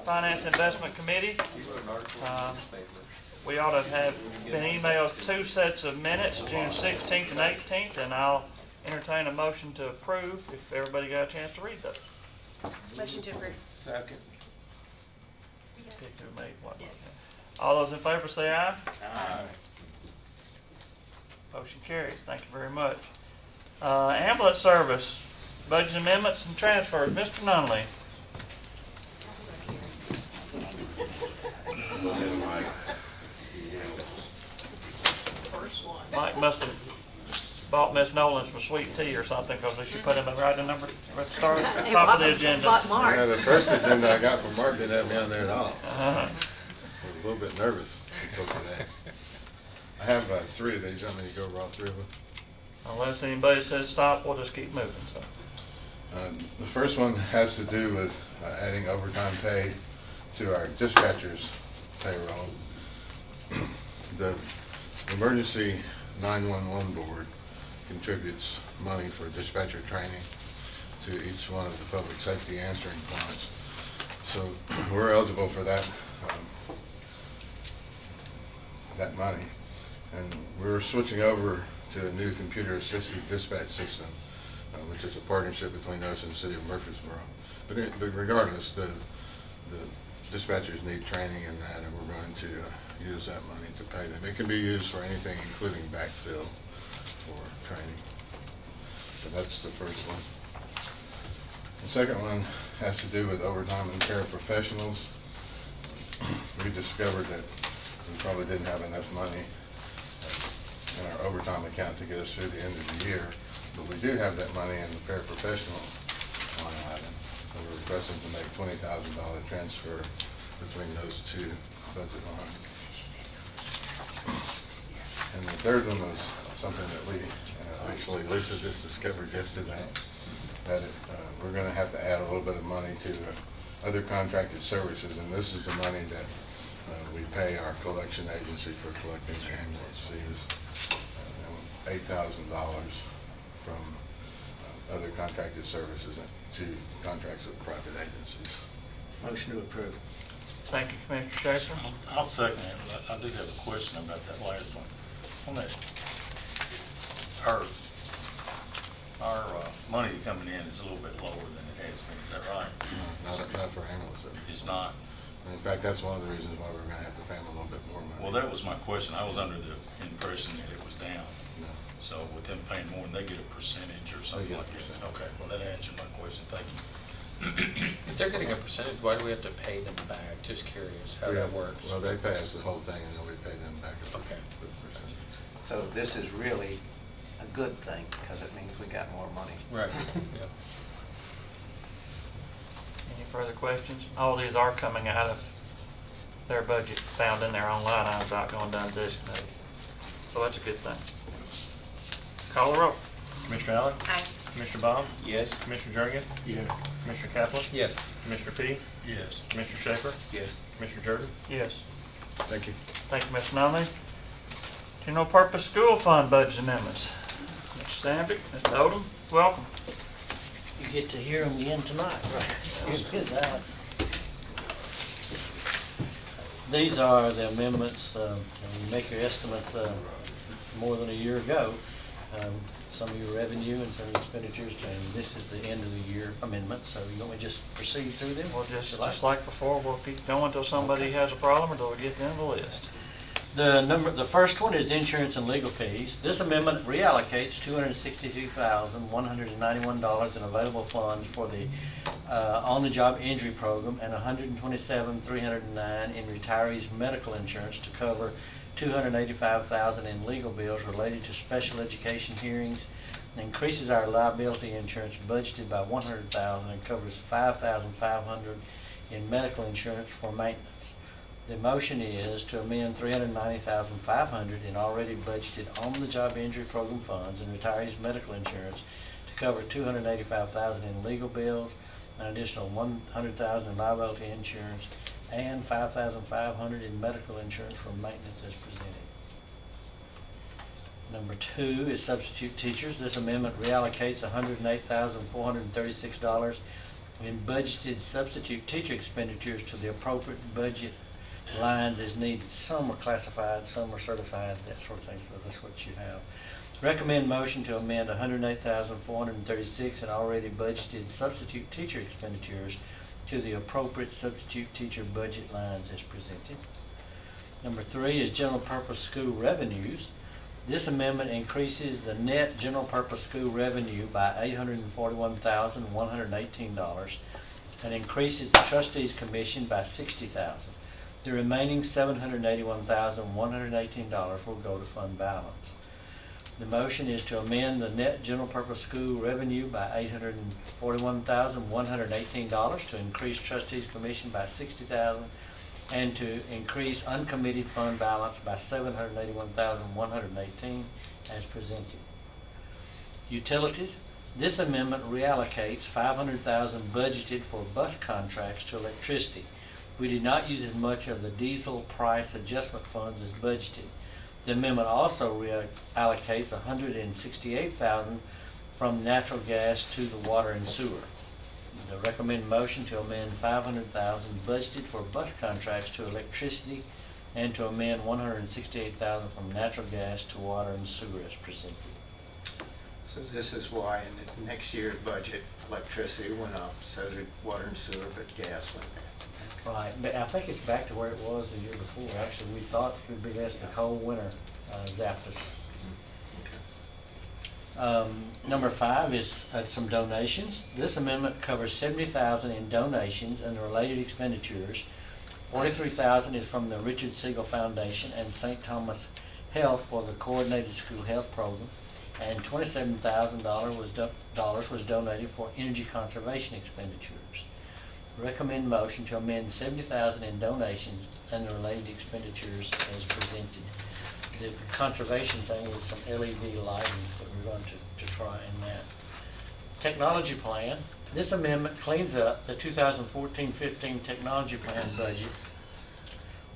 Finance Investment Committee. We ought to have been emailed 2 sets of minutes, June 16th and 18th, and I'll entertain a motion to approve if everybody got a chance to read those. Motion to approve. Second. Pick who made what. All those in favor say aye. Aye. Motion carries. Thank you very much. Ambulance service, budget amendments and transfers. Mr. Nunley. Mike must have bought Miss Nolan some sweet tea or something, because she put him right in number at the start, at the top of the agenda. Yeah, the first agenda I got from Mark didn't have me on there at all. So Uh-huh. I was a little bit nervous until today. I have 3 of these. You want me to go over all 3 of them? Unless anybody says stop, we'll just keep moving. So, The first one has to do with adding overtime pay to our dispatchers' payroll. The Emergency 911 Board contributes money for dispatcher training to each one of the public safety answering points. So we're eligible for that that money. And we're switching over to a new computer-assisted dispatch system, which is a partnership between us and the city of Murfreesboro. But regardless, the dispatchers need training in that, and we're going to use that money to pay them. It can be used for anything, including backfill for training. So that's the first one. The second one has to do with overtime and paraprofessionals. We discovered that we probably didn't have enough money in our overtime account to get us through the end of the year, but we do have that money in the paraprofessional line item. So we're requesting to make $20,000 transfer between those 2 budget lines. And the third one was something that we, actually Lisa just discovered yesterday, that we're going to have to add a little bit of money to other contracted services, and this is the money that we pay our collection agency for collecting the ambulance fees. $8,000 from other contracted services to contracts with private agencies. Motion to approve. thank you, Commissioner Schaefer. I'll second it, but I do have a question about that last one. On that, our money coming in is a little bit lower than it has been, is that right? No, not for ambulance service. It's not? In fact, that's one of the reasons why we're going to have to pay them a little bit more money. Well, that was my question. I was under the impression that it was down. No. So with them paying more, they get a percentage or something They get like a that? percentage. Okay, well, that answered my question. Thank you. If they're getting a percentage, why do we have to pay them back? Just curious how that works. Well, they pay us the whole thing, and then we pay them back a Okay. percentage. So this is really a good thing, because it means we got more money. Right. Yep. Any further questions? All these are coming out of their budget found in their own line items, not going down designated. So that's a good thing. Call the roll. Commissioner Allen? Aye. Commissioner Baum? Yes. Commissioner Jernigan? Yeah. Commissioner Kaplan? Yes. Commissioner P? Yes. Commissioner Schaefer? Yes. Commissioner Jordan? Yes. Thank you. Thank you, Mr. Nunley. General Purpose School Fund budget amendments. Mr. Sandvik, Mr. Odom, welcome. You get to hear them again tonight, right? Good. These are the amendments, and you make your estimates more than a year ago. Some of your revenue and some of your expenditures, and this is the end of the year amendment, so you want me to just proceed through them? Well, just like before, we'll keep going until somebody has a problem or until we get to the end of the list. The first one is insurance and legal fees. This amendment reallocates $262,191 in available funds for the on-the-job injury program and $127,309 in retirees' medical insurance to cover $285,000 in legal bills related to special education hearings, and increases our liability insurance budgeted by $100,000 and covers $5,500 in medical insurance for maintenance. The motion is to amend $390,500 in already budgeted on-the-job injury program funds and retirees' medical insurance to cover $285,000 in legal bills, an additional $100,000 in liability insurance, and $5,500 in medical insurance for maintenance as presented. Number 2 is substitute teachers. This amendment reallocates $108,436 in budgeted substitute teacher expenditures to the appropriate budget lines as needed. Some are classified, some are certified, that sort of thing, so that's what you have. Recommend motion to amend $108,436 in already budgeted substitute teacher expenditures to the appropriate substitute teacher budget lines as presented. Number 3 is general purpose school revenues. This amendment increases the net general purpose school revenue by $841,118 and increases the trustees commission by $60,000. The remaining $781,118 will go to fund balance. The motion is to amend the net general purpose school revenue by $841,118 to increase trustees commission by $60,000 and to increase uncommitted fund balance by $781,118 as presented. Utilities. This amendment reallocates $500,000 budgeted for bus contracts to electricity. We did not use as much of the diesel price adjustment funds as budgeted. The amendment also reallocates $168,000 from natural gas to the water and sewer. The recommended motion to amend $500,000 budgeted for bus contracts to electricity and to amend $168,000 from natural gas to water and sewer as presented. So this is why in the next year's budget, electricity went up, so did water and sewer, but gas went down. Right, but I think it's back to where it was the year before. Actually, we thought it would be less. The cold winter zapped us. Number 5 is some donations. This amendment covers $70,000 in donations and the related expenditures. $43,000 is from the Richard Siegel Foundation and St. Thomas Health for the Coordinated School Health Program, and $27,000 was donated for energy conservation expenditures. Recommend motion to amend $70,000 in donations and the related expenditures as presented. The conservation thing is some LED lighting that we're going to try in that. Technology plan. This amendment cleans up the 2014-15 technology plan budget.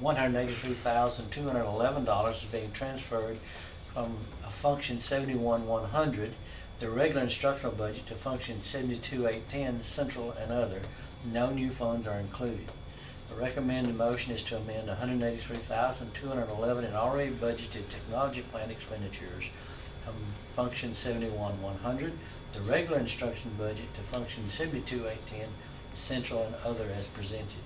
$183,211 is being transferred from function 71-100, the regular instructional budget, to function 72-810, central and other. No new funds are included. The recommended motion is to amend $183,211 in already budgeted technology plan expenditures from function 71-100, the regular instruction budget, to function 72-810, central and other as presented.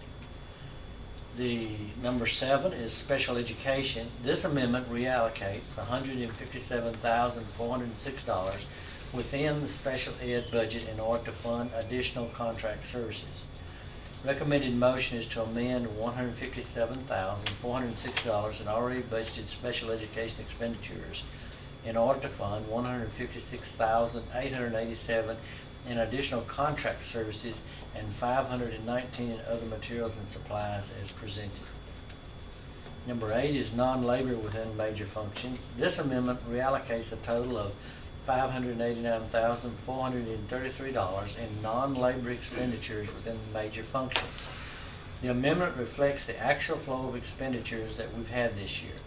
The number 7 is special education. This amendment reallocates $157,406 within the special ed budget in order to fund additional contract services. Recommended motion is to amend $157,406 in already budgeted special education expenditures in order to fund $156,887 in additional contract services and $519 in other materials and supplies as presented. Number 8 is non-labor within major functions. This amendment reallocates a total of $589,433 in non-labor expenditures within major functions. The amendment reflects the actual flow of expenditures that we've had this year.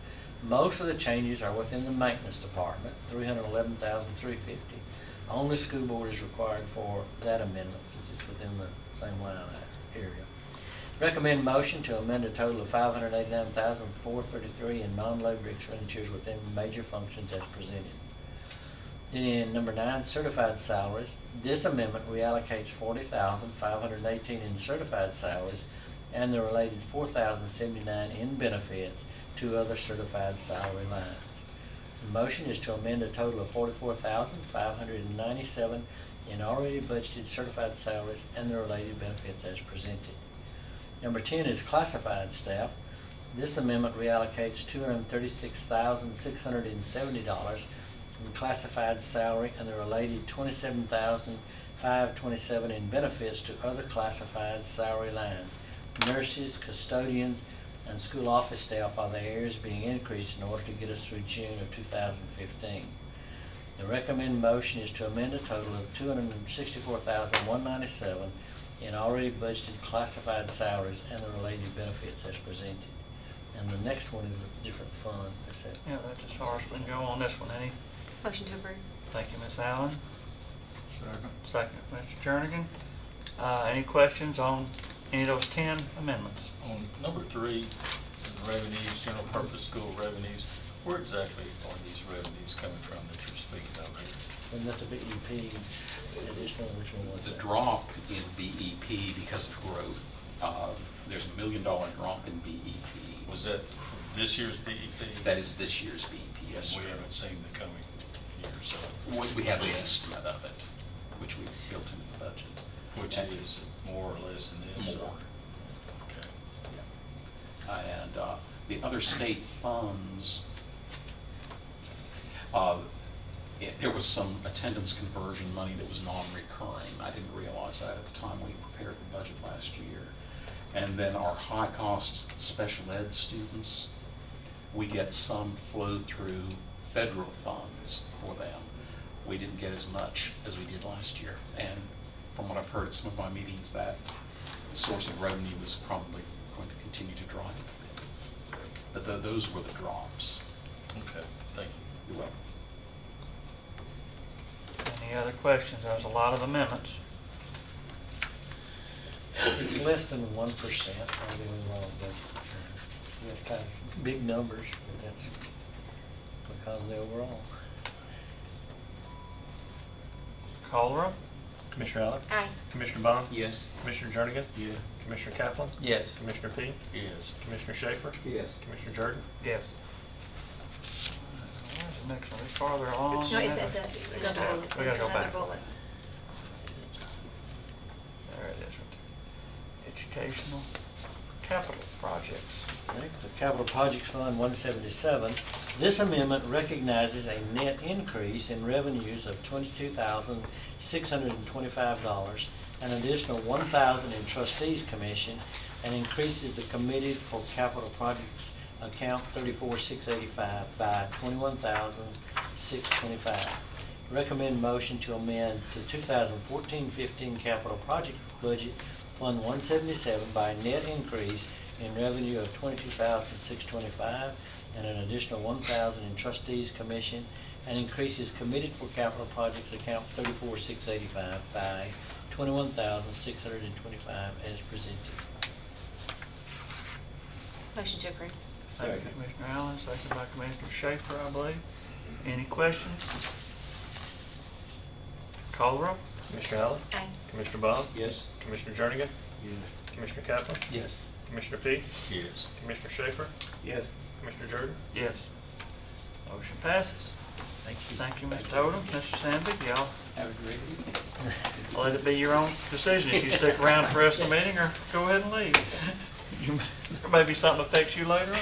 Most of the changes are within the maintenance department, $311,350. Only school board is required for that amendment since it's within the same line area. Recommend motion to amend a total of $589,433 in non-labor expenditures within major functions as presented. Then in number 9, certified salaries. This amendment reallocates $40,518 in certified salaries and the related $4,079 in benefits to other certified salary lines. The motion is to amend a total of $44,597 in already budgeted certified salaries and the related benefits as presented. Number 10 is classified staff. This amendment reallocates $236,670 in classified salary and the related $27,527 in benefits to other classified salary lines. Nurses, custodians, and school office staff are the areas being increased in order to get us through June of 2015. The recommended motion is to amend a total of $264,197 in already budgeted classified salaries and the related benefits as presented. And the next one is a different fund. Yeah, that's as far as we can go on this one, any? Motion to approve. Thank you, Ms. Allen. Second. Second, Mr. Jernigan. Any questions on any of those 10 amendments? On number 3, the revenues, general purpose school revenues, where exactly are these revenues coming from that you're speaking of here? And that's a BEP additional, which one was The that? drop in BEP because of growth, there's $1 million drop in BEP. Was that for this year's BEP? That is this year's BEP, yes, sir. We haven't seen the coming year, so, We have the estimate of it, which we've built into the budget. which is more or less than this? or- More. Okay. And the other state funds, there was some attendance conversion money that was non-recurring. I didn't realize that at the time we prepared the budget last year. And then our high-cost special ed students, we get some flow through federal funds for them. We didn't get as much as we did last year. And from what I've heard at some of my meetings, that source of revenue is probably going to continue to drop. But those were the drops. Okay, thank you. You're welcome. Any other questions? There's a lot of amendments. It's less than 1% on the overall budget. We have kind of big numbers, but that's because of the overall. Call the roll. Commissioner Allen? Aye. Commissioner Bond? Yes. Commissioner Jernigan? Yeah. Commissioner Kaplan? Yes. Commissioner P? Yes. Commissioner Schaefer? Yes. Commissioner Jordan? Yes. Where's the next one? It's farther on. No, it's at the, it's another bullet. We gotta go It's another back. bullet. There it is. Right there. Educational capital projects. Okay, the Capital Projects Fund 177. This amendment recognizes a net increase in revenues of $22,625, an additional $1,000 in trustees commission, and increases the committed for capital projects account 34685 by $21,625. Recommend motion to amend the 2014-15 capital project budget Fund 177 by a net increase in revenue of $22,625 and an additional $1,000 in trustees commission, and increases committed for capital projects account 34685 by $21,625 as presented. Motion to approve. Thank you, Commissioner Allen, second by Commissioner Schaefer, I believe. Any questions? Call the roll. Commissioner Allen? Aye. Commissioner Bond? Yes. Commissioner Jernigan? Commissioner Kaplan? Yes. Commissioner P? Yes. Commissioner Schaefer? Yes. Commissioner Jordan? Yes. Motion passes. Thank you. Thank you, Mr. Odom, Mr. Sandvik, y'all. Have a great evening. Let it be your own decision if you stick around for the rest of the meeting or go ahead and leave. There may be something that affects you later on.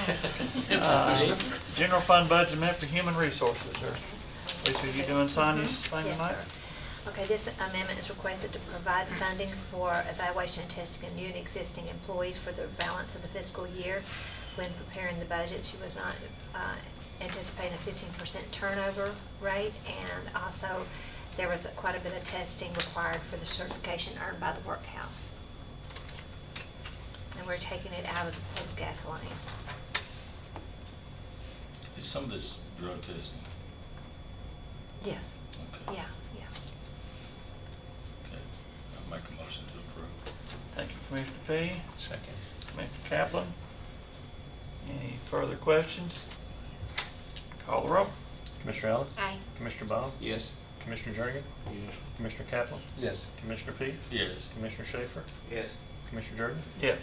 General fund budget amendment for human resources, or Lisa, you doing Sonia's thing Yes, tonight? sir. Okay, this amendment is requested to provide funding for evaluation and testing of new and existing employees for the balance of the fiscal year. When preparing the budget, she was not anticipating a 15% turnover rate, and also there was quite a bit of testing required for the certification earned by the workhouse. And we're taking it out of the public gasoline. Is some of this drug testing? Yes. Okay. Yeah, yeah. Okay. I'll make a motion to approve. Thank you, Commissioner P. Second. Commissioner Kaplan. Any further questions? Call the roll. Commissioner Allen? Aye. Commissioner Bond? Yes. Commissioner Jernigan? Commissioner Kaplan? Yes. Commissioner P? Yes. Commissioner Schaefer? Yes. Commissioner Jordan? Yes.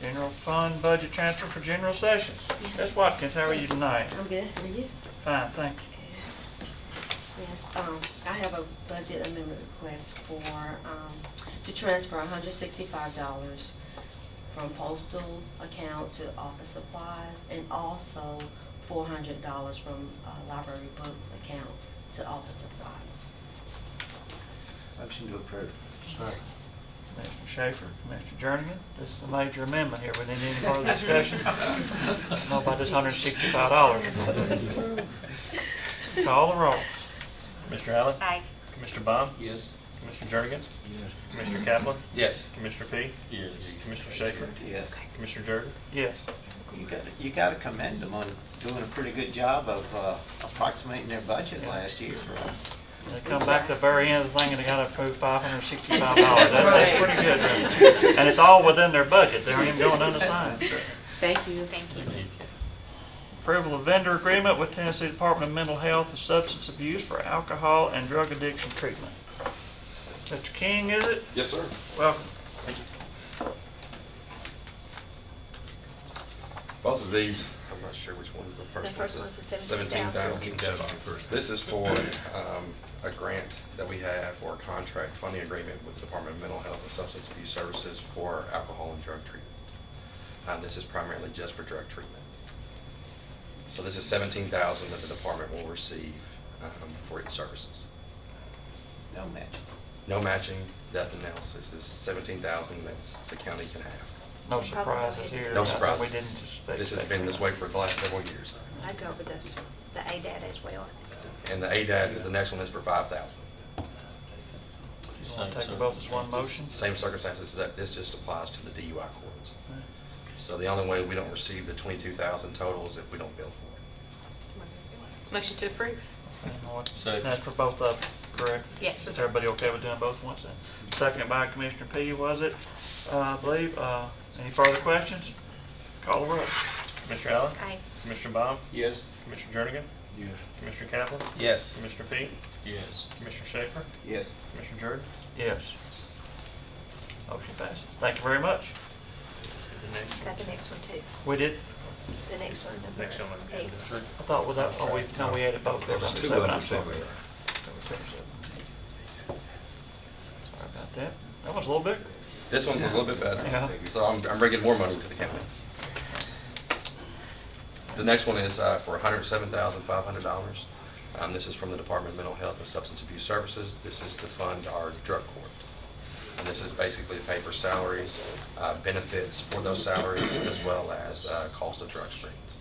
General fund budget transfer for general sessions. Yes. Ms. Watkins, how are you tonight? I'm good. How are you? Fine, thank you. Yes, I have a budget amendment request for, to transfer $165 from postal account to office supplies, and also $400 from library books account to office supplies. Motion to approve. Commissioner Schaefer, Commissioner Jernigan, this is a major amendment here. We need any further discussion? Know about this $165. Call the roll. Commissioner Allen? Aye. Commissioner Bond? Yes. Commissioner Jernigan? Commissioner Kaplan? Yes. Commissioner P? Yes. Commissioner Schaefer? Yes. Commissioner Jordan? Yes. You gotta commend them on doing a pretty good job of approximating their budget last year. They come back to the very end of the thing and they gotta approve $565. That's pretty good. Isn't it? And it's all within their budget. They aren't even going unassigned. Thank you. Thank you. Approval of vendor agreement with Tennessee Department of Mental Health and Substance Abuse for alcohol and drug addiction treatment. Mr. King, is it? Yes, sir. Welcome. Both of these, I'm not sure which one is the first one. The first one's the 17,000. 17,000. This is for a grant that we have for a contract funding agreement with the Department of Mental Health and Substance Abuse Services for alcohol and drug treatment. This is primarily just for drug treatment. So this is 17,000 that the department will receive for its services. No match. No matching, nothing else. This is 17,000 that the county can have. No surprises here. No I thought surprises. We didn't suspect. This has been this way for the last several years. I'd go with this, the ADAT as well. And the ADAT is the next one is for 5,000. You want to take them both as one motion? Same circumstances, that this just applies to the DUI courts. So the only way we don't receive the 22,000 total is if we don't bill for it. Motion to approve. Second. That's for both of them, correct? Yes. Is everybody okay with doing both once then? Second by Commissioner P, was it? I believe. Any further questions? Call the roll. Commissioner Allen? Aye. Commissioner Baum? Yes. Commissioner Jernigan? Yes. Commissioner Kaplan? Yes. Commissioner P? Yes. Commissioner Schaefer? Yes. Commissioner Jordan? Yes. Motion passes. Thank you very much. The next one. Got the next one too. We did. The next one, number Next one. 8. I thought with that. Oh, we added both. There was two seven. under I'm sorry. seven. Sorry about that. That one's a little bigger. This one's a little bit better. Yeah. So I'm bringing more money to the county. The next one is for $107,500. This is from the Department of Mental Health and Substance Abuse Services. This is to fund our drug court. And this is basically to pay for salaries, benefits for those salaries, as well as cost of drug screens.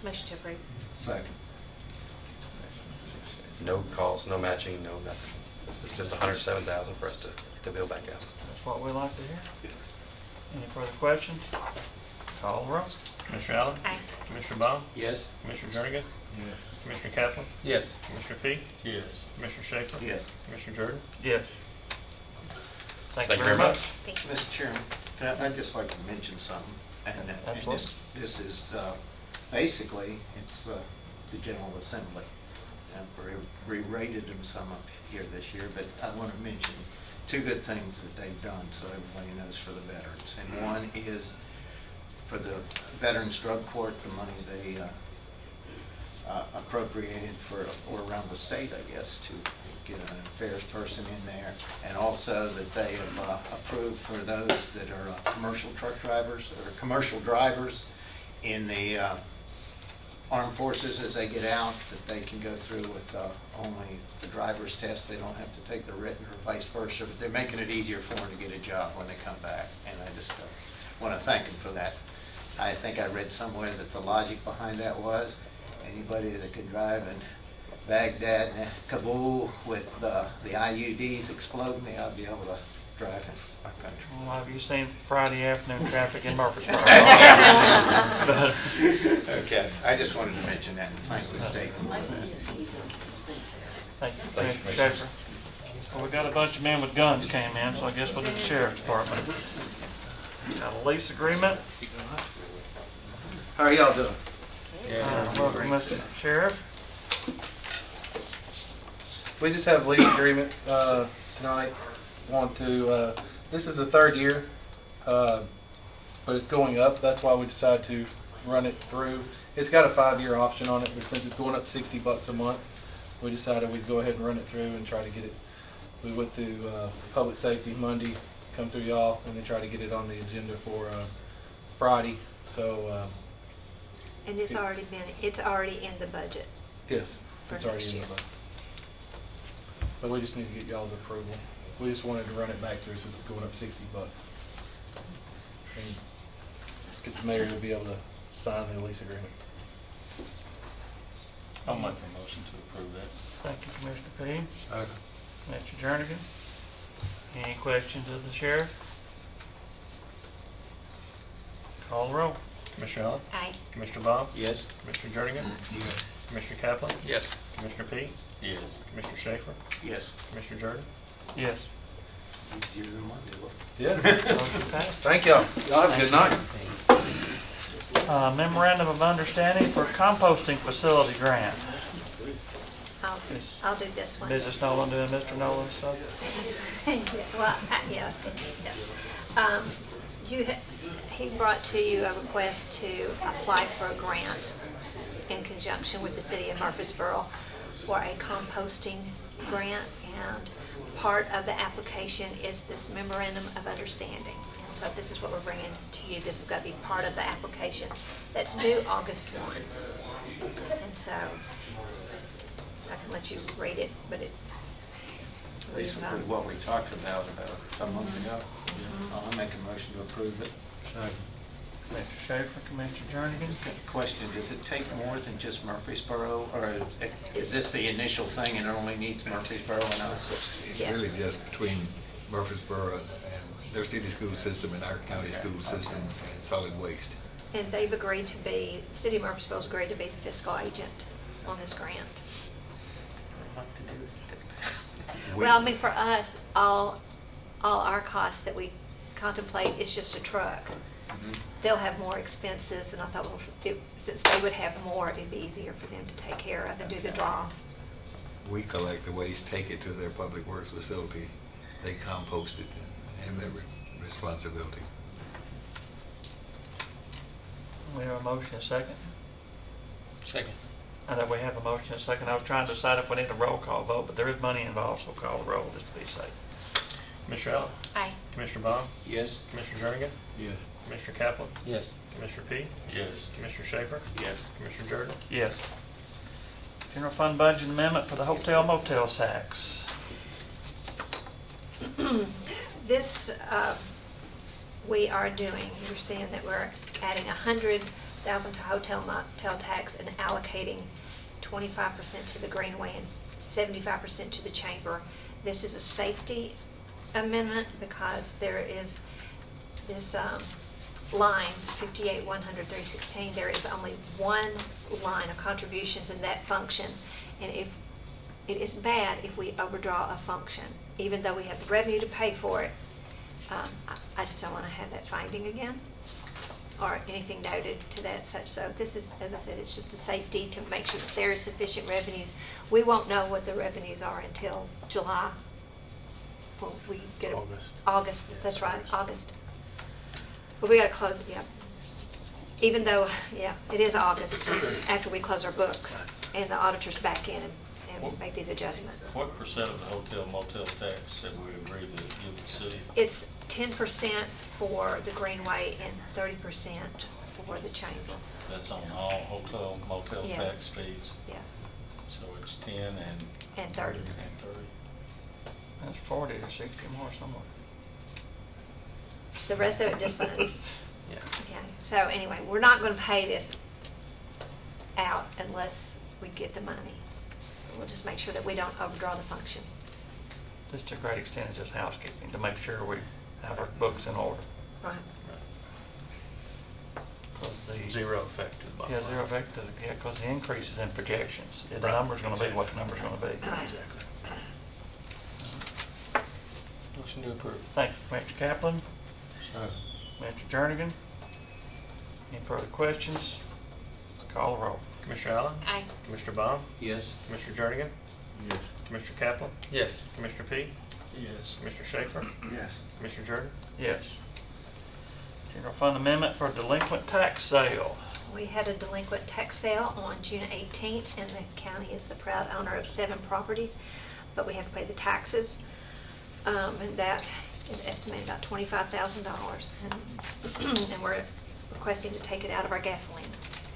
Motion to approve. Second. No cost, no matching, no nothing. This is just $107,000 for us to bill back out. That's what we like to hear. Any further questions? Call the roll. Commissioner Allen? Aye. Commissioner Baum? Yes. Commissioner Jernigan? Yes. Commissioner Kaplan? Yes. Commissioner P? Yes. Commissioner Schaefer? Yes. Commissioner Jordan? Yes. Thank you very much. Thank you. Mr. Chairman, I'd just like to mention something. And Absolutely. this is basically, it's the General Assembly. I've re-rated them some up here this year, but I want to mention two good things that they've done so everybody knows for the veterans. And one is for the Veterans Drug Court, the money they appropriated for, or around the state, I guess, to get an affairs person in there. And also that they have approved for those that are commercial truck drivers, or commercial drivers in the armed forces as they get out, that they can go through with only the driver's test. They don't have to take the written or vice versa, but they're making it easier for them to get a job when they come back. And I just want to thank them for that. I think I read somewhere that the logic behind that was anybody that could drive in Baghdad and Kabul with the IUDs exploding, they ought to be able to drive in our country. Well, have you seen Friday afternoon traffic in Murfreesboro? Okay, I just wanted to mention that and thank the state for that. Thank you, Commissioner Schaefer. Well, we got a bunch of men with guns came in, so I guess we'll do the sheriff's department. Got a lease agreement. How are y'all doing? Welcome, Mr. Sheriff. We just have a lease agreement tonight. This is the third year, but it's going up. That's why we decided to run it through. It's got a 5-year option on it, but since it's going up $60 a month, we decided we'd go ahead and run it through and try to get it. We went through public safety Monday, come through y'all, and then try to get it on the agenda for Friday. So. And it's already in the budget. Yes, For it's already next in the year. budget. So we just need to get y'all's approval. We just wanted to run it back through since it's going up $60. And get the mayor to be able to sign the lease agreement. I'll make a motion to approve that. Thank you, Commissioner P. Mr. Jernigan. Any questions of the sheriff? Call the roll. Commissioner Allen? Aye. Commissioner Baum? Yes. Commissioner Jernigan? Commissioner Kaplan? Yes. Commissioner P? Yes. Commissioner Schaefer, Yes. Commissioner Jordan. Yes. Easier than Monday, look. Yeah. Motion passed. Thank y'all. Y'all have a good night. Memorandum of Understanding for Composting Facility Grant. I'll do this one. Business Nolan doing Mr. Nolan's stuff? Well, yes, yes. He brought to you a request to apply for a grant in conjunction with the city of Murfreesboro for a composting grant, and part of the application is this memorandum of understanding. And so this is what we're bringing to you. This is going to be part of the application that's due August 1. And so I can let you read it, but it Basically what we talked about a month ago. I'll make a motion to approve it. Commissioner Schaefer, Commissioner Jernigan. Question, does it take more than just Murfreesboro, or is this the initial thing and it only needs Murfreesboro and us? It's Yeah. really just between Murfreesboro and their city school system and our county school system and solid waste. And they've agreed to be, the city of Murfreesboro's agreed to be the fiscal agent on this grant. Well, I mean, for us, all our costs that we contemplate is just a truck. They'll have more expenses, and I thought, well, since they would have more, it'd be easier for them to take care of and do the draws. We collect the waste, take it to their public works facility. They compost it and have that responsibility. We have a motion, a second. Second. And then we have a motion, a second. I was trying to decide if we need a roll call vote, but there is money involved, so call the roll just to be safe. Commissioner Allen, Aye. Commissioner Baum, Yes. Commissioner Jernigan, Yes. Commissioner Kaplan, Yes. Commissioner P, Yes. Commissioner Schaefer, Yes. Commissioner Jordan. Yes. General Fund Budget Amendment for the hotel motel tax. This, we are doing, you're seeing that we're adding 100,000 to hotel motel tax and allocating 25% to the Greenway and 75% to the chamber. This is a safety amendment because there is this line, 58-100-316, there is only one line of contributions in that function. And if it is bad if we overdraw a function, even though we have the revenue to pay for it. I just don't want to have that finding again or anything noted to that such. So this is, as I said, it's just a safety to make sure that there is sufficient revenues. We won't know what the revenues are until July when we get August. Yeah, That's right, August. August. But we got to close it, yeah. Even though, yeah, it is August after we close our books and the auditor's back in and make these adjustments. What percent of the hotel motel tax have we agreed to give the city? It's 10% for the Greenway and 30% for the chamber. That's on all hotel motel Yes. tax fees? Yes. So it's 10 And 30. and 30. That's 40 or 60 more somewhere. The rest of it just funds. Yeah. Okay. So anyway, we're not going to pay this out unless we get the money. We'll just make sure that we don't overdraw the function. This to a great extent is just housekeeping to make sure we have our books in order. Right. Because the Zero effect to the bottom Yeah, line. zero effect, yeah, because the increase is in projections. The number's going to be what the number's going to be. Right. Motion to approve. Thank you, Commissioner Kaplan. Commissioner Jernigan. Any further questions? Call the roll. Commissioner Allen, Aye. Commissioner Baum, Yes. Commissioner Jernigan, Yes. Commissioner Kaplan, Yes. Commissioner P, Yes. Commissioner Schaefer, Yes. Commissioner Jordan. Yes. General Fund Amendment for delinquent tax sale. We had a delinquent tax sale on June 18th, and the county is the proud owner of 7 properties, but we have to pay the taxes, and that is estimated about $25,000, and we're requesting to take it out of our gasoline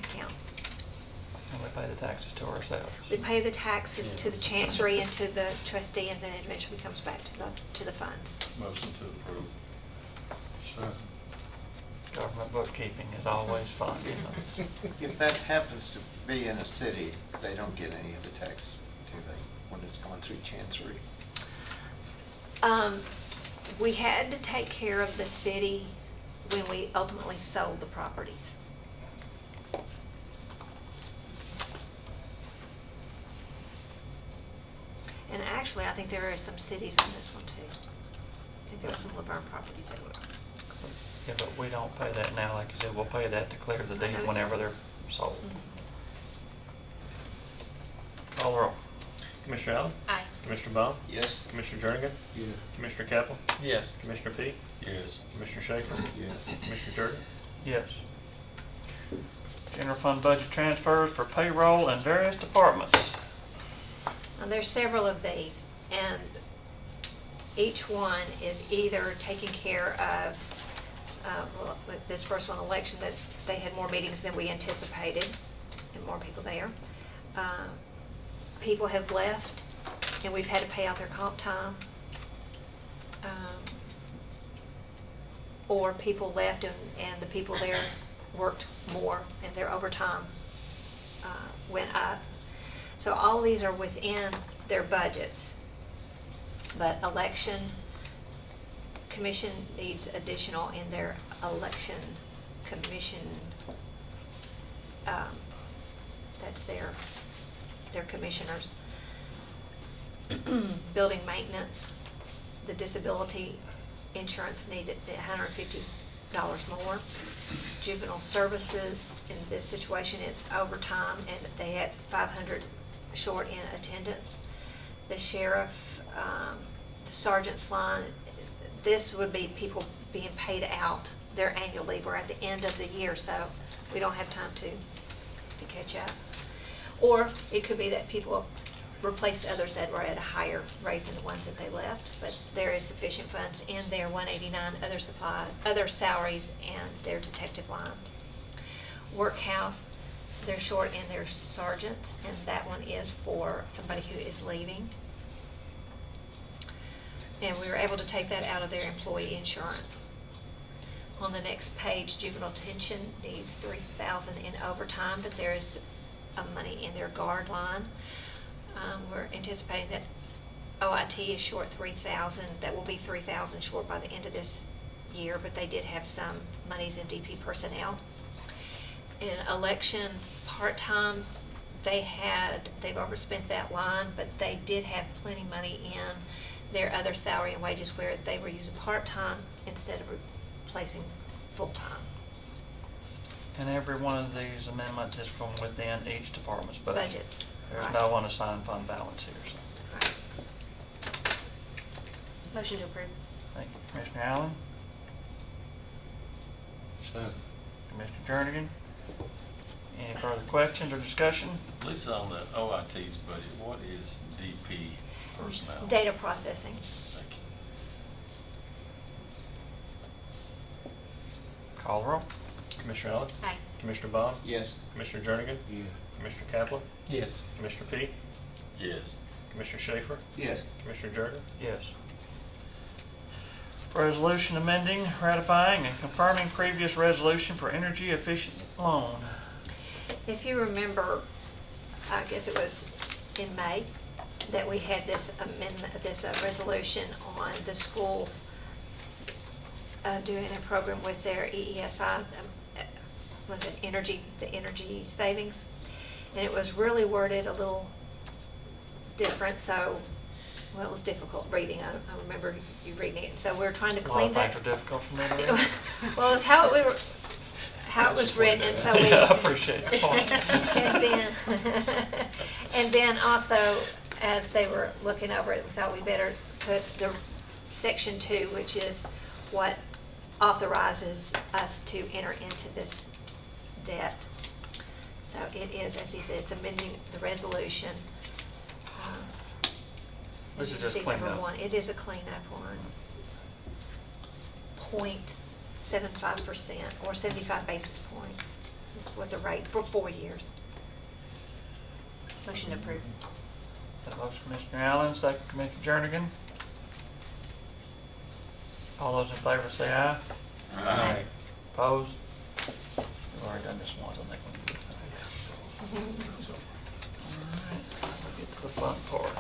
account. And we pay the taxes to ourselves. We pay the taxes to the chancery and to the trustee, and then it eventually comes back to the funds. Motion to approve. Government bookkeeping is always fun, isn't it? If that happens to be in a city, they don't get any of the tax, do they, when it's gone through chancery? We had to take care of the cities when we ultimately sold the properties. Actually, I think there are some cities on this one too. I think there are some Laverne properties that were. Yeah, but we don't pay that now, like you said, we'll pay that to clear the deed whenever they're sold. Call the roll. Commissioner Allen? Aye. Commissioner Baum? Yes. Commissioner Jernigan? Yeah. Commissioner Kaplan? Yes. Commissioner Peak? Yes. Commissioner Schaefer? Yes. Commissioner Jordan? Yes. General fund budget transfers for payroll and various departments. And there's several of these, and each one is either taking care of, well, with this first one, election, that they had more meetings than we anticipated, and more people there. People have left, and we've had to pay out their comp time. Or people left and the people there worked more and their overtime went up. So all these are within their budgets. But election commission needs additional in their election commission. That's their commissioners. Building maintenance, the disability insurance needed $150 more. Juvenile services, in this situation, it's overtime, and they had 500 short in attendance. The sheriff, the sergeant's line, this would be people being paid out their annual leave. We're at the end of the year, so we don't have time to catch up. Or it could be that people replaced others that were at a higher rate than the ones that they left, but there is sufficient funds in their 189 other salaries and their detective lines. Workhouse, they're short in their sergeants, and that one is for somebody who is leaving. And we were able to take that out of their employee insurance. On the next page, juvenile detention needs $3,000 in overtime, but there is money in their guard line. We're anticipating that OIT is short $3,000. That will be $3,000 short by the end of this year, but they did have some monies in DP personnel. In election part-time, they've overspent that line, but they did have plenty money in their other salary and wages where they were using part-time instead of replacing full-time. And every one of these amendments is from within each department's budget. Budgets. There's Right. no unassigned fund balance here, so. Right. Motion to approve. Thank you. Commissioner Allen? Second. Commissioner Jernigan? Any further questions or discussion? Lisa, on the OIT's budget, what is DP personnel? Data processing. Thank you. Call the roll. Commissioner Allen? Aye. Commissioner Baum? Yes. Commissioner Jernigan? Yeah. Commissioner Kaplan? Yes. Commissioner Peak? Yes. Commissioner Schaefer? Yes. Commissioner Jordan? Yes. Resolution amending, ratifying, and confirming previous resolution for energy efficient loan. If you remember, I guess it was in May that we had this amendment, this resolution on the schools doing a program with their EESI, was it the energy savings? And it was really worded a little different, so, well, it was difficult reading. I remember you reading it, and so we're trying to A lot clean of that. things are difficult for me to read. Well, it's how it was written, and so we. Yeah, I appreciate the point. And then also, as they were looking over it, we thought we better put the section 2, which is what authorizes us to enter into this debt. So it is, as he says, amending the resolution. This As you is can just see, number cleanup. 1, it is a cleanup one. It's 0.75% or 75 basis points. Is what the rate for 4 years. Motion approved. That motion, Commissioner Allen, second Commissioner Jernigan. All those in favor say aye. Aye. Opposed? We've already done this once, I think we can do this. All right, we'll get to the fun part.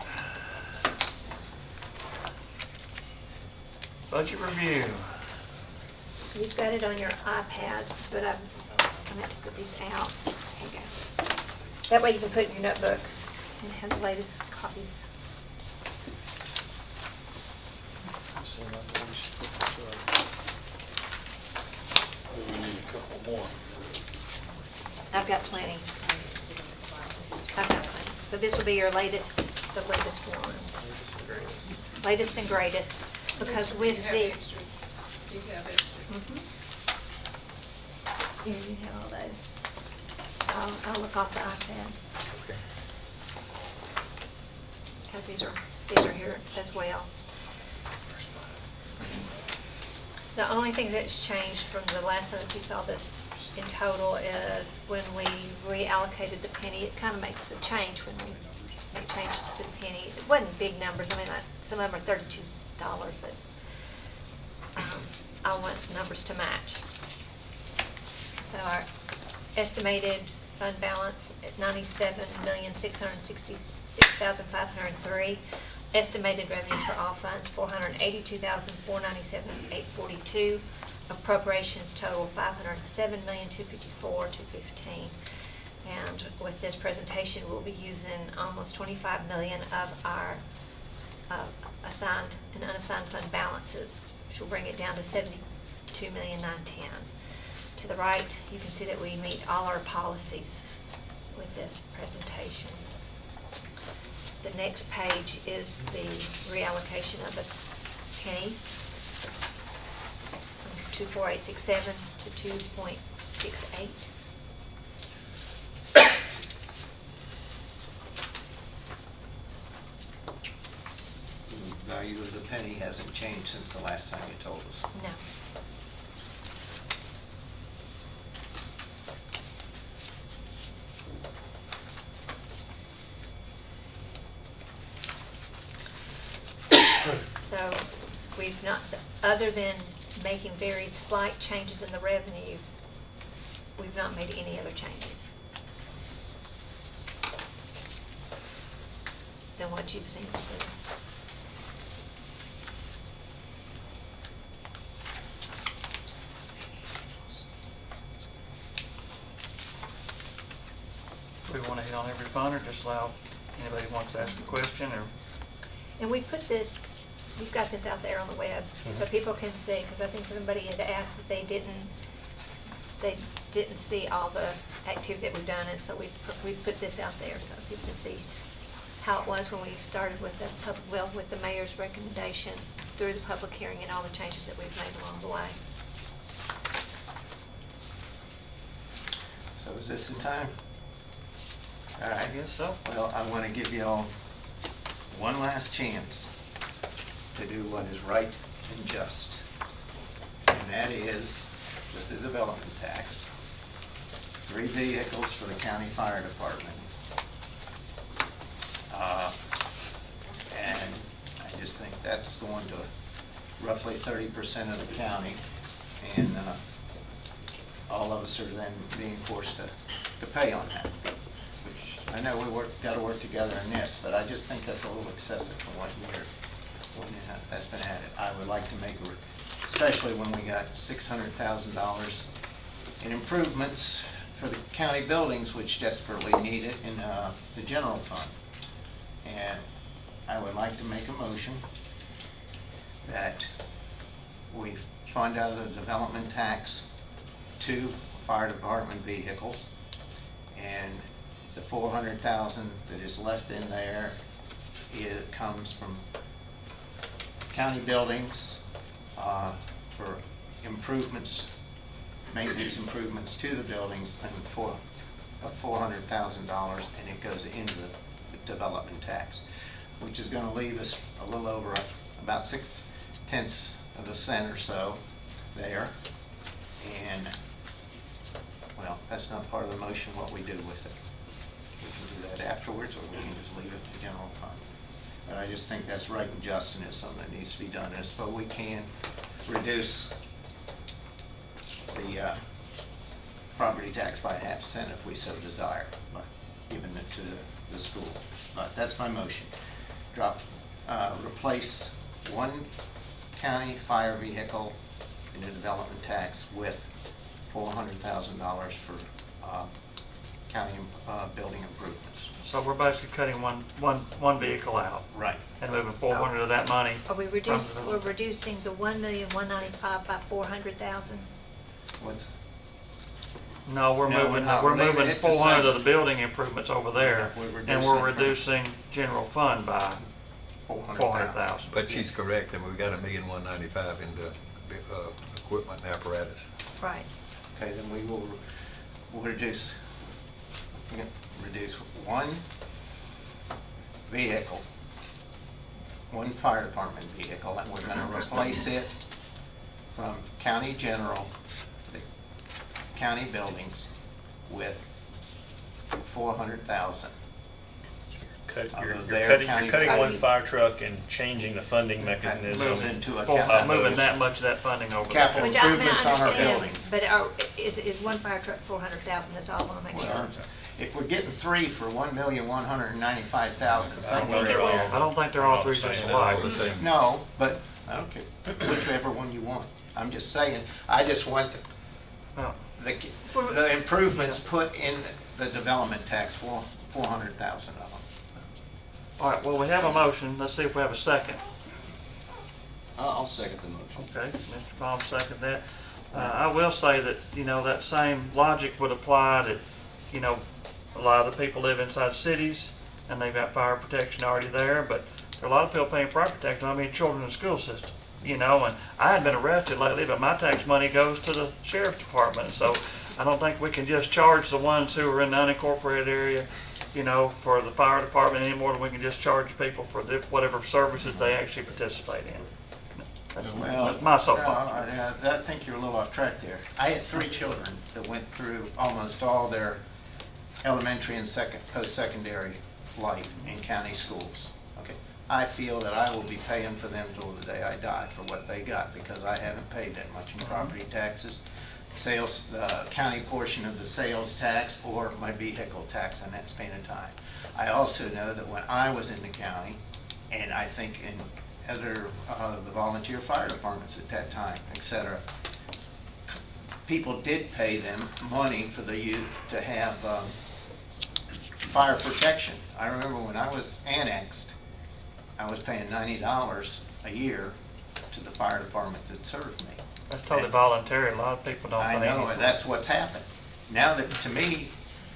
Budget review. You've got it on your iPads, but I meant to put these out. There you go. That way you can put it in your notebook and have the latest copies. seem like we should put this up. Maybe we need a couple more. I've got plenty. I've got plenty. So this will be your latest, the latest ones. Latest and greatest. Latest and greatest, because with the. You have extra. Mhm. Yeah, you have all those. I'll look off the iPad. Okay. Because these are here as well. The only thing that's changed from the last time that you saw this in total is when we reallocated the penny. It kind of makes a change when we make changes to the penny. It wasn't big numbers. I mean, some of them are $32, but I want numbers to match. So our estimated fund balance at $97,666,503. Estimated revenues for all funds, $482,497,842. Appropriations total $507,254,215. And with this presentation, we'll be using almost $25 million of our assigned and unassigned fund balances, which will bring it down to $72,910,000. To the right, you can see that we meet all our policies with this presentation. The next page is the reallocation of the pennies from 24867 to 2.68. The value of the penny hasn't changed since the last time you told us. No. So we've not, other than making very slight changes in the revenue, we've not made any other changes than what you've seen before. Do we want to hit on every fund or just allow anybody who wants to ask a question or? And we put this, we've got this out there on the web, so people can see, because I think somebody had asked that they didn't see all the activity that we've done, and so we put this out there so people can see how it was when we started with the with the mayor's recommendation through the public hearing and all the changes that we've made along the way. So is this the time? All right. I guess so. Well, I want to give you all one last chance to do what is right and just. And that is, with the development tax, 3 vehicles for the county fire department. And I just think that's going to roughly 30% of the county. And all of us are then being forced to pay on that. I know we got to work together in this, but I just think that's a little excessive for 1 year when that's been added. I would like to make, especially when we got $600,000 in improvements for the county buildings, which desperately need it, in the general fund. And I would like to make a motion that we fund out of the development tax 2 fire department vehicles, and the $400,000 that is left in there, it comes from county buildings for improvements, maintenance improvements to the buildings, and for $400,000, and it goes into the development tax, which is going to leave us a little over about 0.6% or so there. And well, that's not part of the motion what we do with it. We can do that afterwards, or we can just leave it in the general fund. But I just think that's right and just, and it's something that needs to be done. And so we can reduce the property tax by 0.5 if we so desire, by giving it to the school. But that's my motion. Replace 1 county fire vehicle in the development tax with $400,000 for county building improvements. So we're basically cutting one vehicle out Right. and moving 400 of that money. Are we from reducing, the- we're reducing the 1,195 by 400,000? What's, No, we're No, moving, no, we're we're leaving moving it the 400 same. of the building improvements over there, We're and we're reducing reducing general fund by 400,000. But she's correct, and we've got $1,195,000 in the equipment and apparatus. Right. okay, then we will reduce one vehicle, one fire department vehicle, and we're gonna replace it from county general, the county buildings, with 400,000. You're cutting one fire truck and changing the funding mechanism. Moves into a Moving that much of that funding over Capital there. Which I mean, I improvements on our understand, buildings. but is one fire truck 400,000? That's all I want to make sure. Well, if we're getting three for 1,195,000, I think it was. I don't think they're all three just alike. All the same. No, but I don't care, whichever one you want. I'm just saying, I just want Well, the improvements put in the development tax for 400,000 of them. all right, well, we have a motion. Let's see if we have a second. I'll second the motion. Okay, Mr. Palm seconded that. I will say that, that same logic would apply that, a lot of the people live inside cities and they've got fire protection already there, but there are a lot of people paying fire protection, children in the school system, and I hadn't been arrested lately, but my tax money goes to the sheriff's department, so I don't think we can just charge the ones who are in the unincorporated area, for the fire department any more than we can just charge people for whatever services they actually participate in. That's my soapbox. I think you're a little off track there. I had 3 children that went through almost all their elementary and post-secondary life in county schools. Okay, I feel that I will be paying for them till the day I die for what they got because I haven't paid that much in property taxes, sales, the county portion of the sales tax, or my vehicle tax in that span of time. I also know that when I was in the county, and I think in other the volunteer fire departments at that time, etc., people did pay them money for the youth to have fire protection. I remember when I was annexed, I was paying $90 a year to the fire department that served me. That's totally voluntary. A lot of people don't pay I know, anything. and that's what's happened. Now that, to me,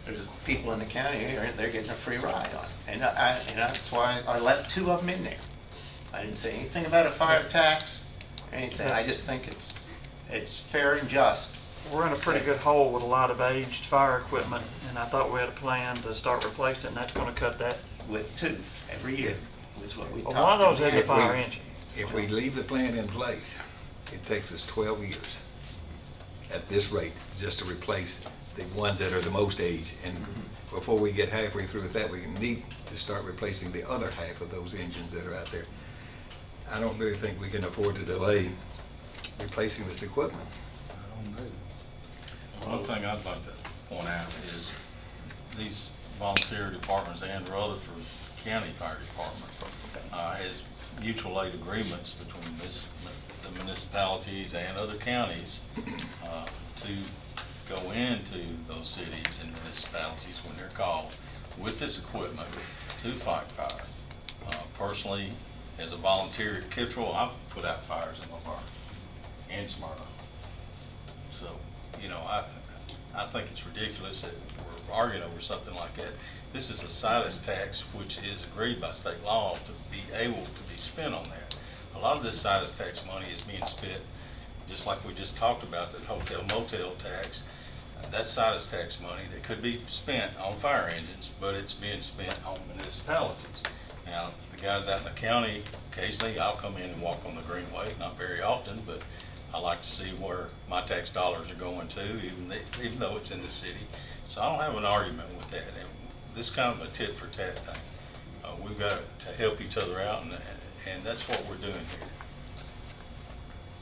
there's people in the county here, they're getting a free ride on it. And that's why I left 2 of them in there. I didn't say anything about a fire tax, anything. I just think it's fair and just. We're in a pretty good hole with a lot of aged fire equipment, and I thought we had a plan to start replacing it, and that's going to cut that. With 2 every year, is what we Well, talked one of those about. is a fire engine. If we leave the plan in place, it takes us 12 years at this rate just to replace the ones that are the most aged. And before we get halfway through with that, we need to start replacing the other half of those engines that are out there. I don't really think we can afford to delay replacing this equipment. One thing I'd like to point out is these volunteer departments and Rutherford County Fire Department has mutual aid agreements between the municipalities and other counties to go into those cities and municipalities when they're called with this equipment to fight fire. Personally, as a volunteer at Kittrell, I've put out fires in Lamar and Smyrna. So, I think it's ridiculous that we're arguing over something like that. This is a situs tax which is agreed by state law to be able to be spent on that. A lot of this situs tax money is being spent, just like we just talked about, that hotel motel tax. That's situs tax money that could be spent on fire engines, but it's being spent on municipalities. Now, the guys out in the county, occasionally I'll come in and walk on the Greenway, not very often, but I like to see where my tax dollars are going to, even though it's in the city. So I don't have an argument with that. And this kind of a tit for tat thing. We've got to help each other out, and that's what we're doing here.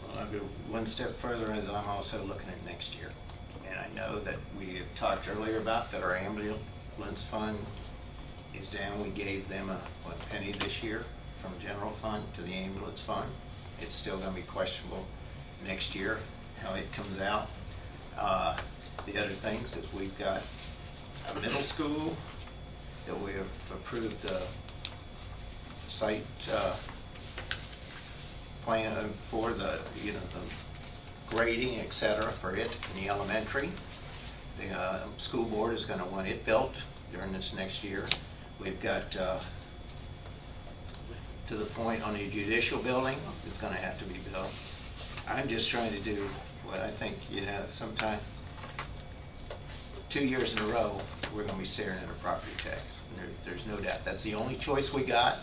Well, I'll go one step further, as I'm also looking at next year. And I know that we have talked earlier about that our ambulance fund is down. We gave them a penny this year from general fund to the ambulance fund. It's still going to be questionable next year how it comes out. The other things is we've got middle school, that we have approved the site plan for the, you know, the grading, et cetera, for it in the elementary. The school board is going to want it built during this next year. We've got to the point on the judicial building, it's going to have to be built. I'm just trying to do what I think, you know, sometime 2 years in a row, we're going to be staring at a property tax. There's no doubt. That's the only choice we got.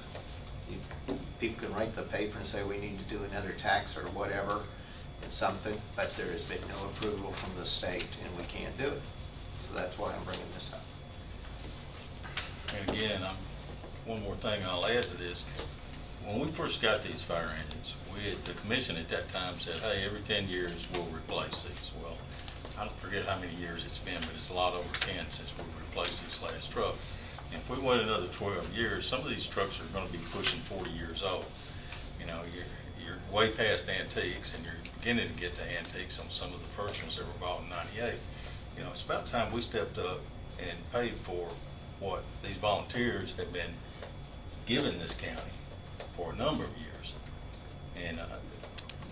People can write the paper and say we need to do another tax or whatever. It's something, but there has been no approval from the state, and we can't do it. So that's why I'm bringing this up. And again, one more thing I'll add to this. When we first got these fire engines, the commission at that time said, hey, every 10 years we'll replace these. Well, I don't forget how many years it's been, but it's a lot over 10 since we replaced these last trucks. And if we wait another 12 years, some of these trucks are going to be pushing 40 years old. You know, you're way past antiques, and you're beginning to get to antiques on some of the first ones that were bought in '98. You know, it's about time we stepped up and paid for what these volunteers have been giving this county for a number of years. And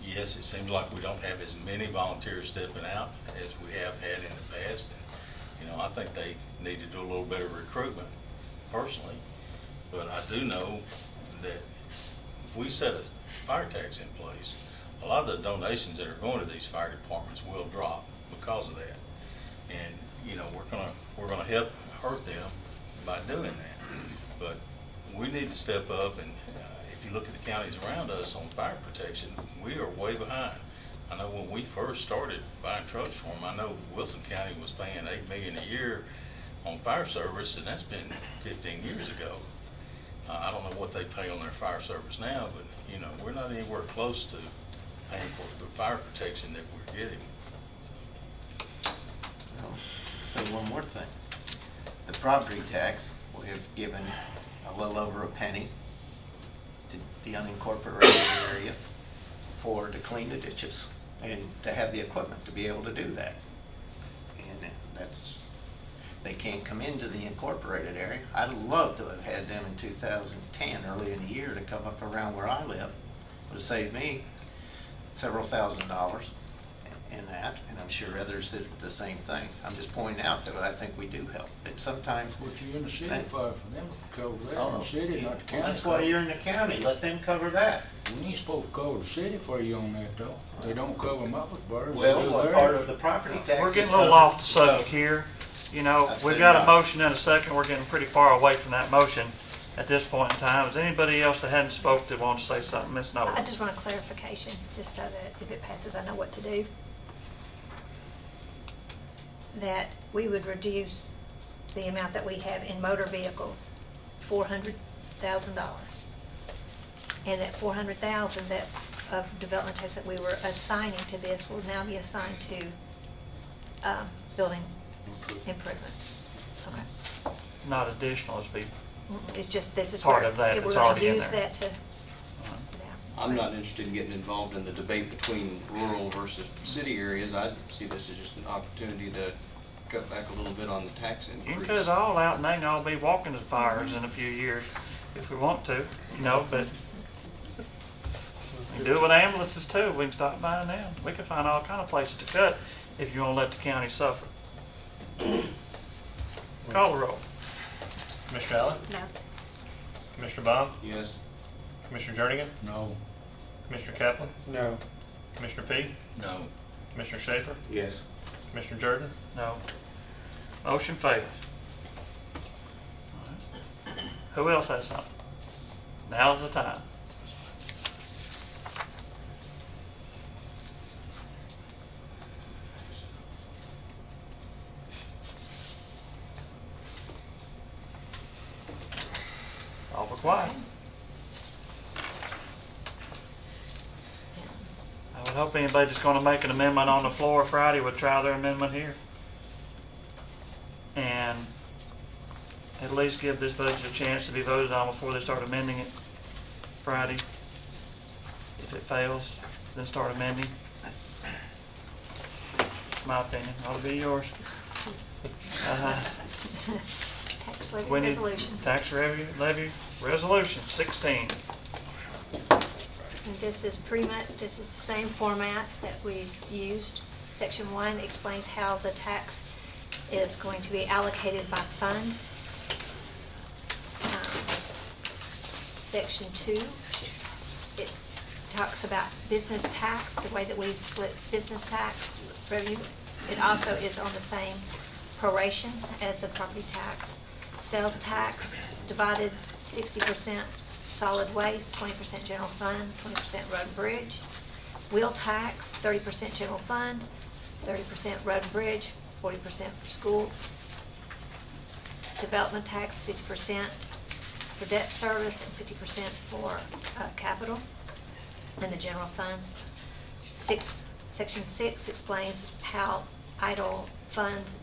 yes, it seems like we don't have as many volunteers stepping out as we have had in the past. And, you know, I think they need to do a little better recruitment personally. But I do know that if we set a fire tax in place, a lot of the donations that are going to these fire departments will drop because of that. And, you know, we're gonna help hurt them by doing that. But we need to step up, and if you look at the counties around us on fire protection, we are way behind. I know when we first started buying trucks for them, I know Wilson County was paying $8 million a year on fire service, and that's been 15 years ago. I don't know what they pay on their fire service now, but you know, we're not anywhere close to paying for the fire protection that we're getting. Well, say one more thing. The property tax, we have given a little over a penny to the unincorporated area to clean the ditches and to have the equipment to be able to do that. And they can't come into the incorporated area. I'd love to have had them in 2010, early in the year, to come up around where I live. It would have saved me several $1,000s in that, and I'm sure others did the same thing. I'm just pointing out that I think we do help. And sometimes... But you're in the city fire for them to cover that. Oh, In the city, not the county. well, that's why you're in the county. Let them cover that. We ain't supposed to cover the city for you on that, though. They don't cover Moppersburg. Well, what part of the property tax We're is getting a little covered? off the subject here. You know, I've we've said got a enough. motion and a second. We're getting pretty far away from that motion at this point in time. Is anybody else that hadn't spoke that wants to say something? Ms. Nolan? I just want a clarification, just so that if it passes, I know what to do. That we would reduce the amount that we have in motor vehicles, $400,000. And that $400,000 that of development tax that we were assigning to this will now be assigned to building improvements. Okay. Not additional, it's be It's just, this is part where of that we're that's going already to in use there. that to, I'm not interested in getting involved in the debate between rural versus city areas. I see this as just an opportunity to cut back a little bit on the tax You increase. can cut it all out and they can all be walking to fires in a few years if we want to, you know, but we can do it with ambulances too. We can stop buying them. We can find all kind of places to cut if you want to let the county suffer. Call the roll. Commissioner Allen? No. Commissioner Baum? Yes. Commissioner Jernigan? No. Commissioner Kaplan? No. Commissioner P? No. Commissioner Schaefer? Yes. Commissioner Jordan? No. Motion fails. Who else has something? Now's the time. Awful quiet. I would hope anybody that's going to make an amendment on the floor Friday would try their amendment here. And at least give this budget a chance to be voted on before they start amending it Friday. If it fails, then start amending. It's my opinion. Ought to be yours. Tax levy We need resolution. Tax levy resolution 16. And this is pretty much, this is the same format that we've used. Section 1 explains how the tax is going to be allocated by fund. Section 2, it talks about business tax, the way that we split business tax revenue. It also is on the same proration as the property tax. Sales tax is divided 60% solid waste, 20% general fund, 20% road and bridge. Wheel tax, 30% general fund, 30% road and bridge, 40% for schools. Development tax, 50% for debt service and 50% for capital in the general fund. Section 6 explains how idle funds,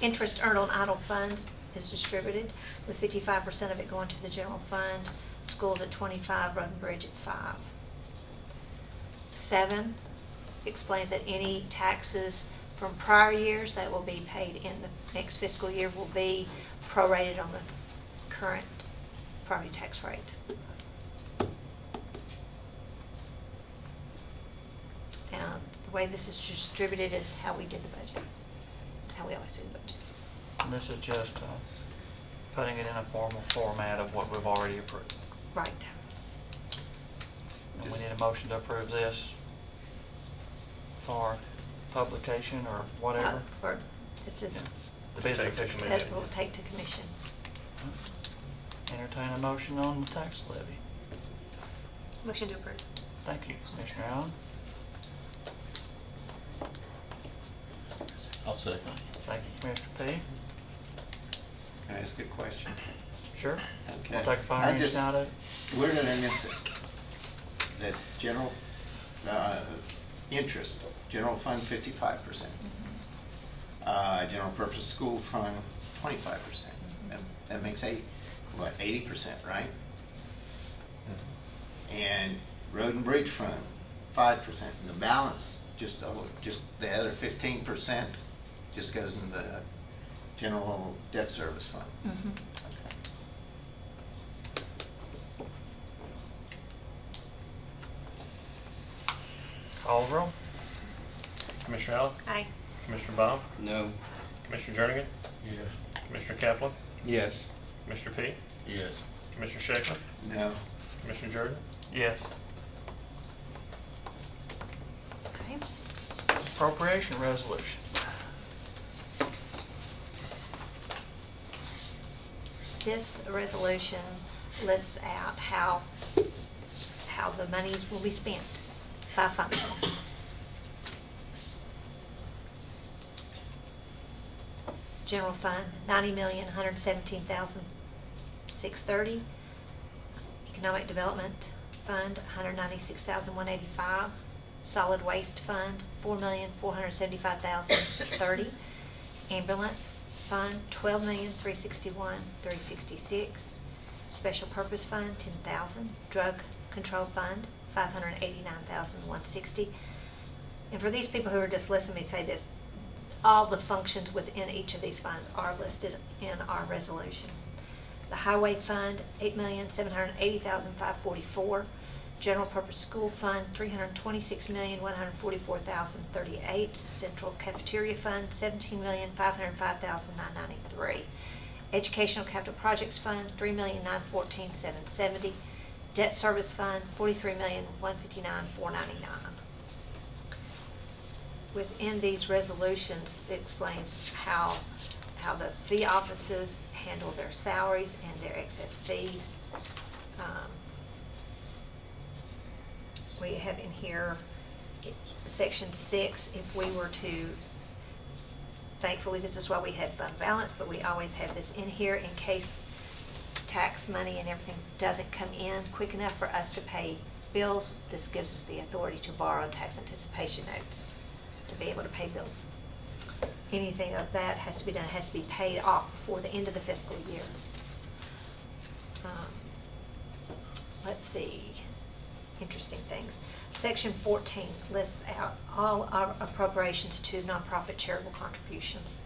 interest earned on idle funds is distributed, with 55% of it going to the general fund, schools at 25, road and bridge at 5. 7 explains that any taxes from prior years that will be paid in the next fiscal year will be prorated on the current property tax rate. And the way this is distributed is how we did the budget. It's how we always do the budget. And this is just putting it in a formal format of what we've already approved. Right. And we need a motion to approve this for publication or whatever. Or this is, To be the official that meeting. will take to commission. Entertain a motion on the tax levy. Motion to approve. Thank you, Commissioner Allen. I'll second. Thank you, Commissioner P. Can I ask a question? Sure. Okay. We'll take a fire engine out of it. Where did I miss it? That general, interest, general fund 55%. General purpose school fund 25%. That makes 80%, right? And road and bridge fund 5%. And the balance, just the other 15% just goes in the general debt service fund. Mm-hmm. Call the roll. Commissioner Allen? Aye. Commissioner Baum? No. Commissioner Jernigan? Yes. Commissioner Kaplan? Yes. Commissioner P? Yes. Commissioner Shaker? No. Commissioner Jordan? Yes. Okay. Appropriation resolution. This resolution lists out how the monies will be spent by function. General fund, $90,117,630. Economic Development Fund, $196,185. Solid Waste Fund, $4,475,030. Ambulance Fund, $12,361,366. Special Purpose Fund, $10,000. Drug Control Fund, $589,160. And for these people who are just listening to me say this, all the functions within each of these funds are listed in our resolution. The Highway Fund, $8,780,544. General Purpose School Fund, $326,144,038. Central Cafeteria Fund, $17,505,993. Educational Capital Projects Fund, $3,914,770. Debt Service Fund, $43,159,499. Within these resolutions, it explains how the fee offices handle their salaries and their excess fees. We have in here, Section 6, if we were to, thankfully this is why we have fund balance, but we always have this in here in case tax money and everything doesn't come in quick enough for us to pay bills. This gives us the authority to borrow tax anticipation notes to be able to pay bills. Anything of that has to be done, has to be paid off before the end of the fiscal year. Let's see, interesting things. Section 14 lists out all our appropriations to nonprofit charitable contributions.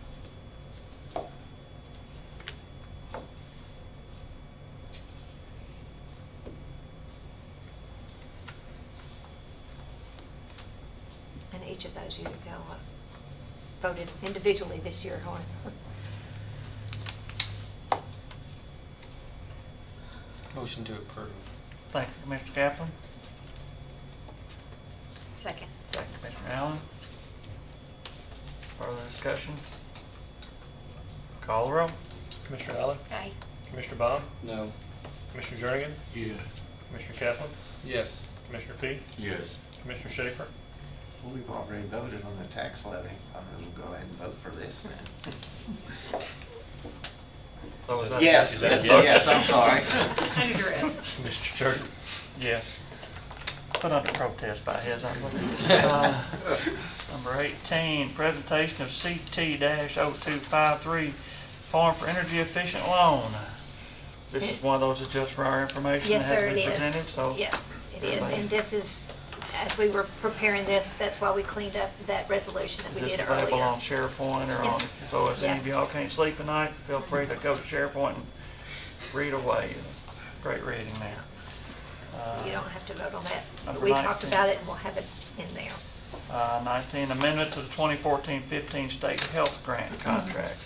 voted individually this year on. Motion to approve. Thank you, Commissioner Kaplan. Second. Second, Commissioner Allen. Further discussion? Call the roll. Commissioner Allen? Aye. Commissioner Baum? No. Commissioner Jernigan? Yes. Commissioner Kaplan? Yes. Commissioner P? Yes. Commissioner Schaefer? Well, we've already voted on the tax levy. I'm going to go ahead and vote for this then. So is that? Yes, is that- yes, I'm sorry. Commissioner Jordan? Yes. Put under protest by his, I believe. Number 18, presentation of CT-0253, Farm for Energy Efficient Loan. This is one of those that's just for our information that Yes, sir, has to it be is. presented, so. Yes, it is. everybody- And this is, as we were preparing this, that's why we cleaned up that resolution that Is we this did available earlier. on SharePoint or on, Yes. so if any Yes. of y'all can't sleep at night, feel free to go to SharePoint and read away. Great reading there. So you don't have to vote on that. Number We talked 19. about it and we'll have it in there. 19, amendment to the 2014-15 state health grant contract.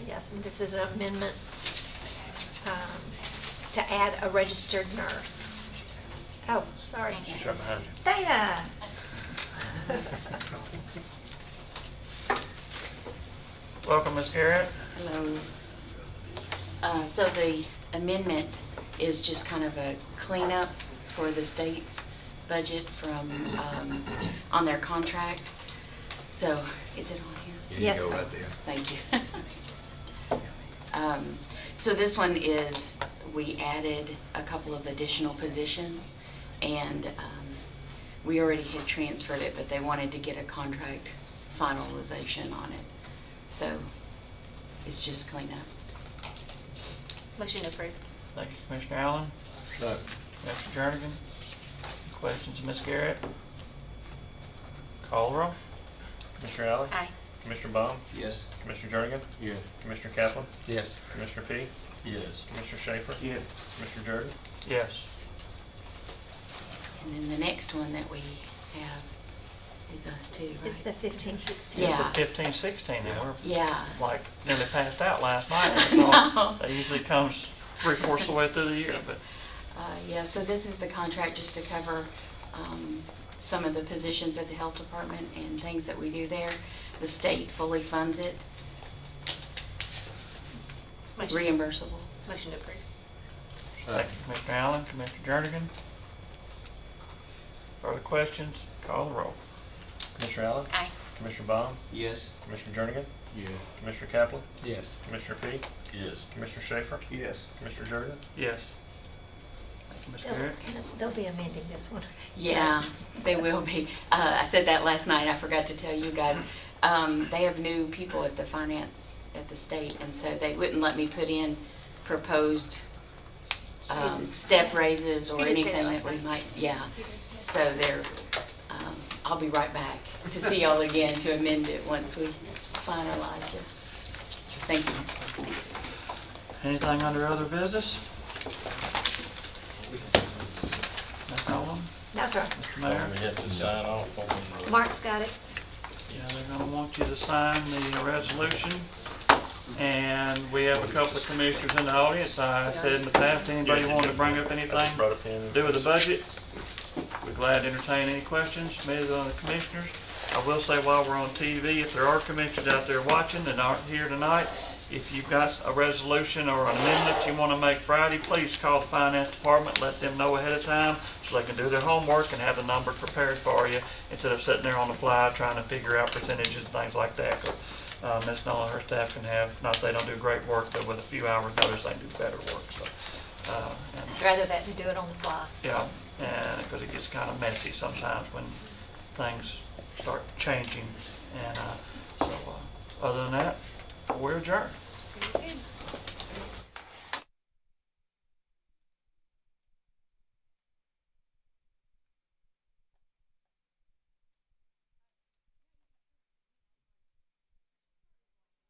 Yes, and this is an amendment to add a registered nurse. Oh, sorry. She's right behind you. Dana! Welcome, Ms. Garrett. Hello. So the amendment is just kind of a cleanup for the state's budget from, on their contract. So, is it on here? Here you go, right there. Thank you. So this one is, we added a couple of additional positions, and we already had transferred it, but they wanted to get a contract finalization on it. So it's just cleanup. Motion approved. Thank you, Commissioner Allen. No. Commissioner Jernigan. Questions, Ms. Garrett? Call the roll. Commissioner Allen? Aye. Commissioner Baum? Yes. Commissioner Jernigan? Yes. Commissioner Kaplan? Yes. Commissioner P? Yes. Commissioner Schaefer? Yes. Commissioner Jordan? Yes. And then the next one that we have is us too, right? It's the 15-16. Yeah. 15-16, and we're Yeah. like nearly passed out last night. I So know. that usually comes 3/4 of the way through the year, but Yeah, so this is the contract just to cover some of the positions at the health department and things that we do there. The state fully funds it. Motion. Reimbursable. Motion approved. thank you, Commissioner Allen. Commissioner Jernigan. Further questions? Call the roll. Commissioner Allen? Aye. Commissioner Baum? Yes. Commissioner Jernigan? Yes. Commissioner Kaplan? Yes. Commissioner P? Yes. Commissioner Schaefer? Yes. Commissioner Jordan? Yes. Thank you, Ms. Garrett. They'll be amending this one. Yeah, they will be. I said that last night. I forgot to tell you guys. They have new people at the finance at the state, and so they wouldn't let me put in proposed Raises. step raises or You did say anything that that last we night. might. Yeah. So they're. I'll be right back to see y'all again to amend it once we finalize it. Thank you. Thanks. Anything under other business? Ms. Nolan? No, sir. Mr. Mayor? We have to sign off on the. Mark's got it. Yeah, they're gonna want you to sign the resolution. And we have a couple of commissioners in the audience. I said in the past, anybody wanted to bring up anything I just brought up in. to do with the budget? We're glad to entertain any questions submitted on the commissioners. I will say while we're on TV, if there are commissioners out there watching that aren't here tonight, if you've got a resolution or an amendment you want to make Friday, please call the finance department, let them know ahead of time so they can do their homework and have the number prepared for you instead of sitting there on the fly trying to figure out percentages and things like that. 'Cause, Ms. Nolan, her staff can have, not that they don't do great work, but with a few hours notice, they can do better work. So, and I'd rather that than do it on the fly. yeah, and because it gets kind of messy sometimes when things start changing. And so, other than that, we're adjourned.